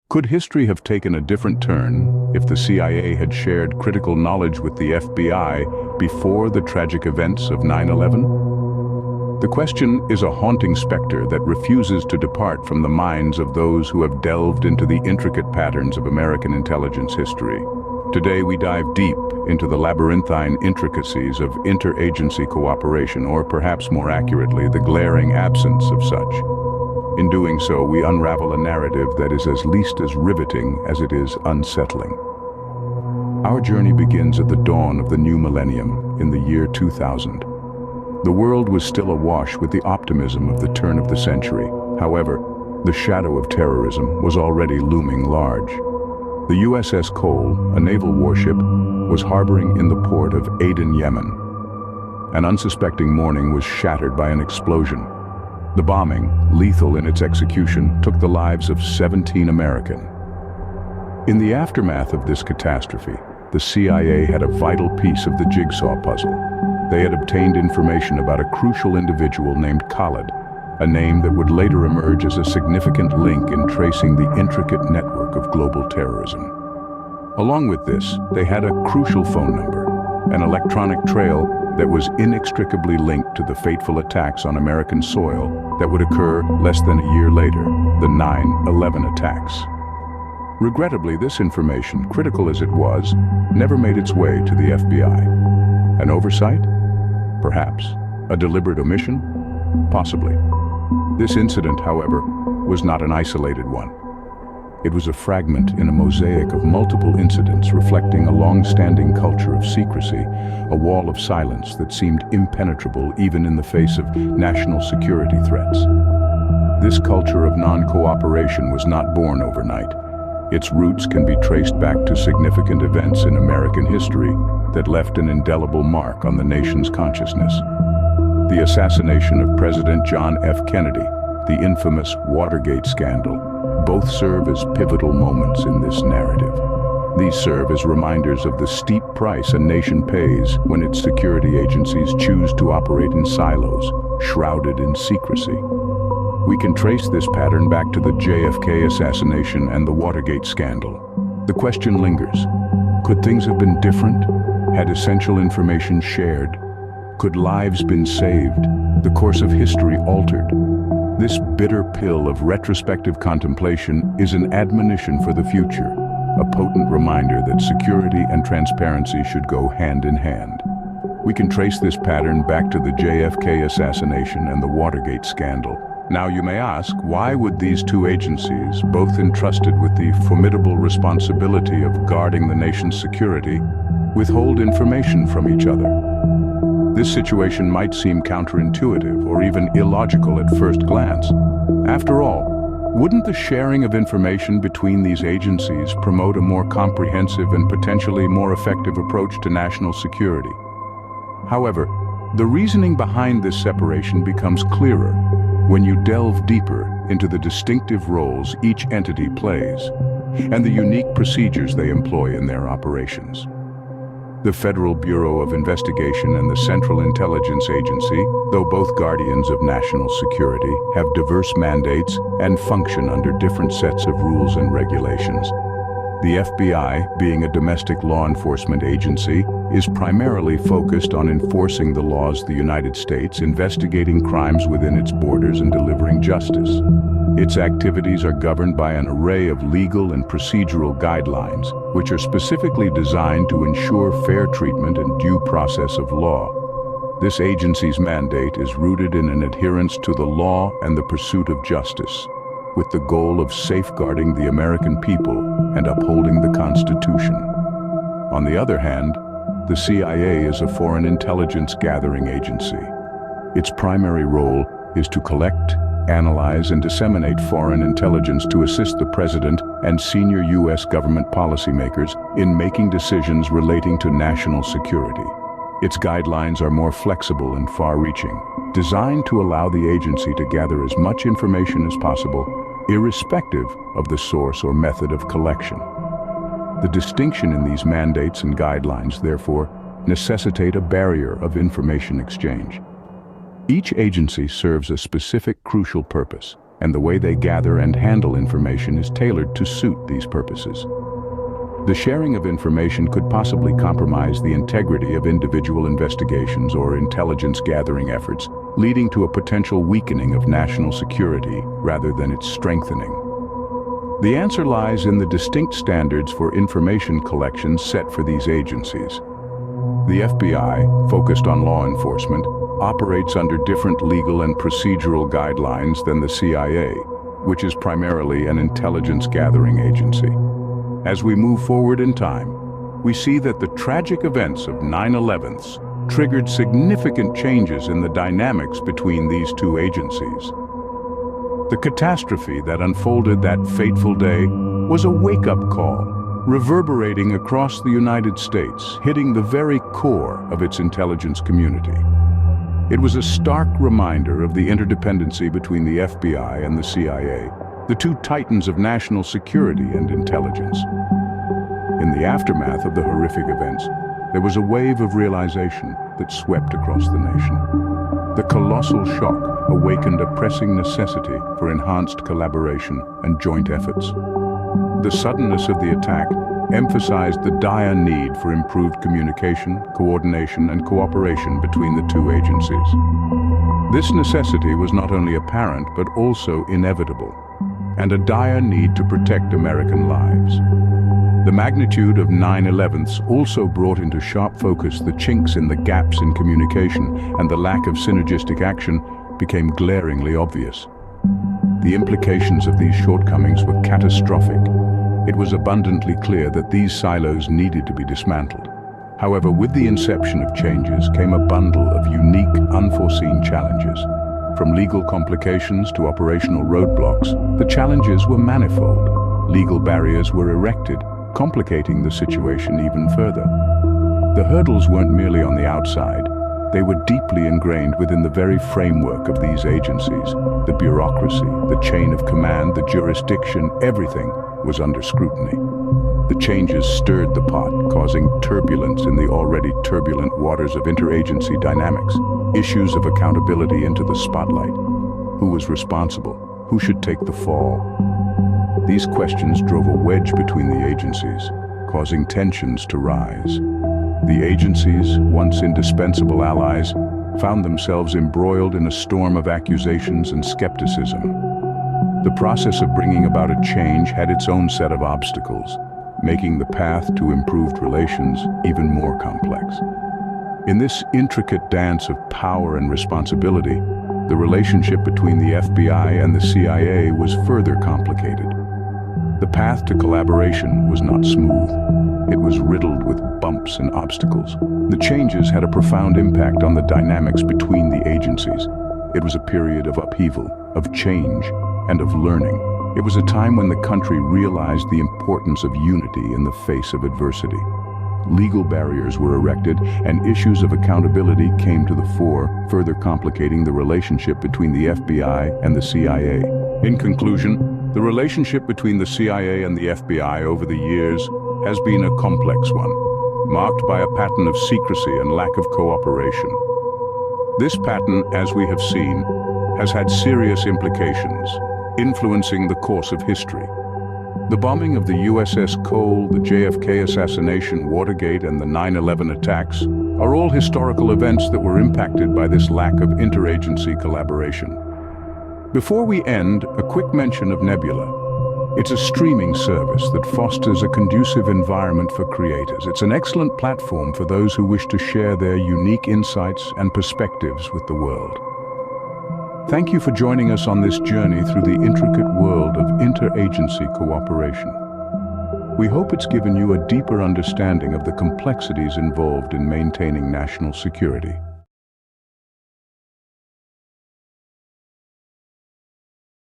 Could history have taken a different turn if the CIA had shared critical knowledge with the FBI before the tragic events of 9/11? The question is a haunting specter that refuses to depart from the minds of those who have delved into the intricate patterns of American intelligence history. Today we dive deep into the labyrinthine intricacies of interagency cooperation, or perhaps more accurately, the glaring absence of such. In doing so, we unravel a narrative that is at least as riveting as it is unsettling. Our journey begins at the dawn of the new millennium, in the year 2000. The world was still awash with the optimism of the turn of the century. However, the shadow of terrorism was already looming large. The U.S.S. Cole, a naval warship, was harboring in the port of Aden, Yemen. An unsuspecting morning was shattered by an explosion. The bombing, lethal in its execution, took the lives of 17 Americans. In the aftermath of this catastrophe, the CIA had a vital piece of the jigsaw puzzle. They had obtained information about a crucial individual named Khalid, a name that would later emerge as a significant link in tracing the intricate network of global terrorism. Along with this, they had a crucial phone number, an electronic trail that was inextricably linked to the fateful attacks on American soil that would occur less than a year later, the 9/11 attacks. Regrettably, this information, critical as it was, never made its way to the FBI. An oversight? Perhaps. A deliberate omission? Possibly. This incident, however, was not an isolated one. It was a fragment in a mosaic of multiple incidents reflecting a long-standing culture of secrecy, a wall of silence that seemed impenetrable even in the face of national security threats. This culture of non-cooperation was not born overnight. Its roots can be traced back to significant events in American history that left an indelible mark on the nation's consciousness. The assassination of President John F. Kennedy, the infamous Watergate scandal, both serve as pivotal moments in this narrative. These serve as reminders of the steep price a nation pays when its security agencies choose to operate in silos, shrouded in secrecy. We can trace this pattern back to the JFK assassination and the Watergate scandal. The question lingers. Could things have been different? Had essential information shared? Could lives been saved? The course of history altered? This bitter pill of retrospective contemplation is an admonition for the future, a potent reminder that security and transparency should go hand in hand. We can trace this pattern back to the JFK assassination and the Watergate scandal. Now you may ask, why would these two agencies, both entrusted with the formidable responsibility of guarding the nation's security, withhold information from each other? This situation might seem counterintuitive or even illogical at first glance. After all, wouldn't the sharing of information between these agencies promote a more comprehensive and potentially more effective approach to national security? However, the reasoning behind this separation becomes clearer when you delve deeper into the distinctive roles each entity plays and the unique procedures they employ in their operations. The Federal Bureau of Investigation and the Central Intelligence Agency, though both guardians of national security, have diverse mandates and function under different sets of rules and regulations. The FBI, being a domestic law enforcement agency, is primarily focused on enforcing the laws of the United States, investigating crimes within its borders, and delivering justice. Its activities are governed by an array of legal and procedural guidelines, which are specifically designed to ensure fair treatment and due process of law. This agency's mandate is rooted in an adherence to the law and the pursuit of justice, with the goal of safeguarding the American people and upholding the Constitution. On the other hand, the CIA is a foreign intelligence gathering agency. Its primary role is to collect, analyze, and disseminate foreign intelligence to assist the President and senior U.S. government policymakers in making decisions relating to national security. Its guidelines are more flexible and far-reaching, designed to allow the agency to gather as much information as possible, irrespective of the source or method of collection. The distinction in these mandates and guidelines, therefore, necessitate a barrier of information exchange. Each agency serves a specific crucial purpose, and the way they gather and handle information is tailored to suit these purposes. The sharing of information could possibly compromise the integrity of individual investigations or intelligence-gathering efforts, leading to a potential weakening of national security rather than its strengthening. The answer lies in the distinct standards for information collection set for these agencies. The FBI, focused on law enforcement, operates under different legal and procedural guidelines than the CIA, which is primarily an intelligence-gathering agency. As we move forward in time, we see that the tragic events of 9/11 triggered significant changes in the dynamics between these two agencies. The catastrophe that unfolded that fateful day was a wake-up call, reverberating across the United States, hitting the very core of its intelligence community. It was a stark reminder of the interdependency between the FBI and the CIA, the two titans of national security and intelligence. In the aftermath of the horrific events, there was a wave of realization that swept across the nation. The colossal shock awakened a pressing necessity for enhanced collaboration and joint efforts. The suddenness of the attack emphasized the dire need for improved communication, coordination, and cooperation between the two agencies. This necessity was not only apparent but also inevitable, and a dire need to protect American lives. The magnitude of 9/11 also brought into sharp focus the chinks in the gaps in communication, and the lack of synergistic action became glaringly obvious. The implications of these shortcomings were catastrophic. It was abundantly clear that these silos needed to be dismantled. However, with the inception of changes came a bundle of unique, unforeseen challenges. From legal complications to operational roadblocks, the challenges were manifold. Legal barriers were erected, complicating the situation even further. The hurdles weren't merely on the outside. They were deeply ingrained within the very framework of these agencies. The bureaucracy, the chain of command, the jurisdiction, everything was under scrutiny. The changes stirred the pot, causing turbulence in the already turbulent waters of interagency dynamics. Issues of accountability into the spotlight. Who was responsible? Who should take the fall? These questions drove a wedge between the agencies, causing tensions to rise. The agencies, once indispensable allies, found themselves embroiled in a storm of accusations and skepticism. The process of bringing about a change had its own set of obstacles, making the path to improved relations even more complex. In this intricate dance of power and responsibility, the relationship between the FBI and the CIA was further complicated. The path to collaboration was not smooth. It was riddled with bumps and obstacles. The changes had a profound impact on the dynamics between the agencies. It was a period of upheaval, of change, and of learning. It was a time when the country realized the importance of unity in the face of adversity. Legal barriers were erected, and issues of accountability came to the fore, further complicating the relationship between the FBI and the CIA. In conclusion, the relationship between the CIA and the FBI over the years has been a complex one, marked by a pattern of secrecy and lack of cooperation. This pattern, as we have seen, has had serious implications, influencing the course of history. The bombing of the U.S.S. Cole, the JFK assassination, Watergate, and the 9/11 attacks are all historical events that were impacted by this lack of interagency collaboration. Before we end, a quick mention of Nebula. It's a streaming service that fosters a conducive environment for creators. It's an excellent platform for those who wish to share their unique insights and perspectives with the world. Thank you for joining us on this journey through the intricate world of interagency cooperation. We hope it's given you a deeper understanding of the complexities involved in maintaining national security.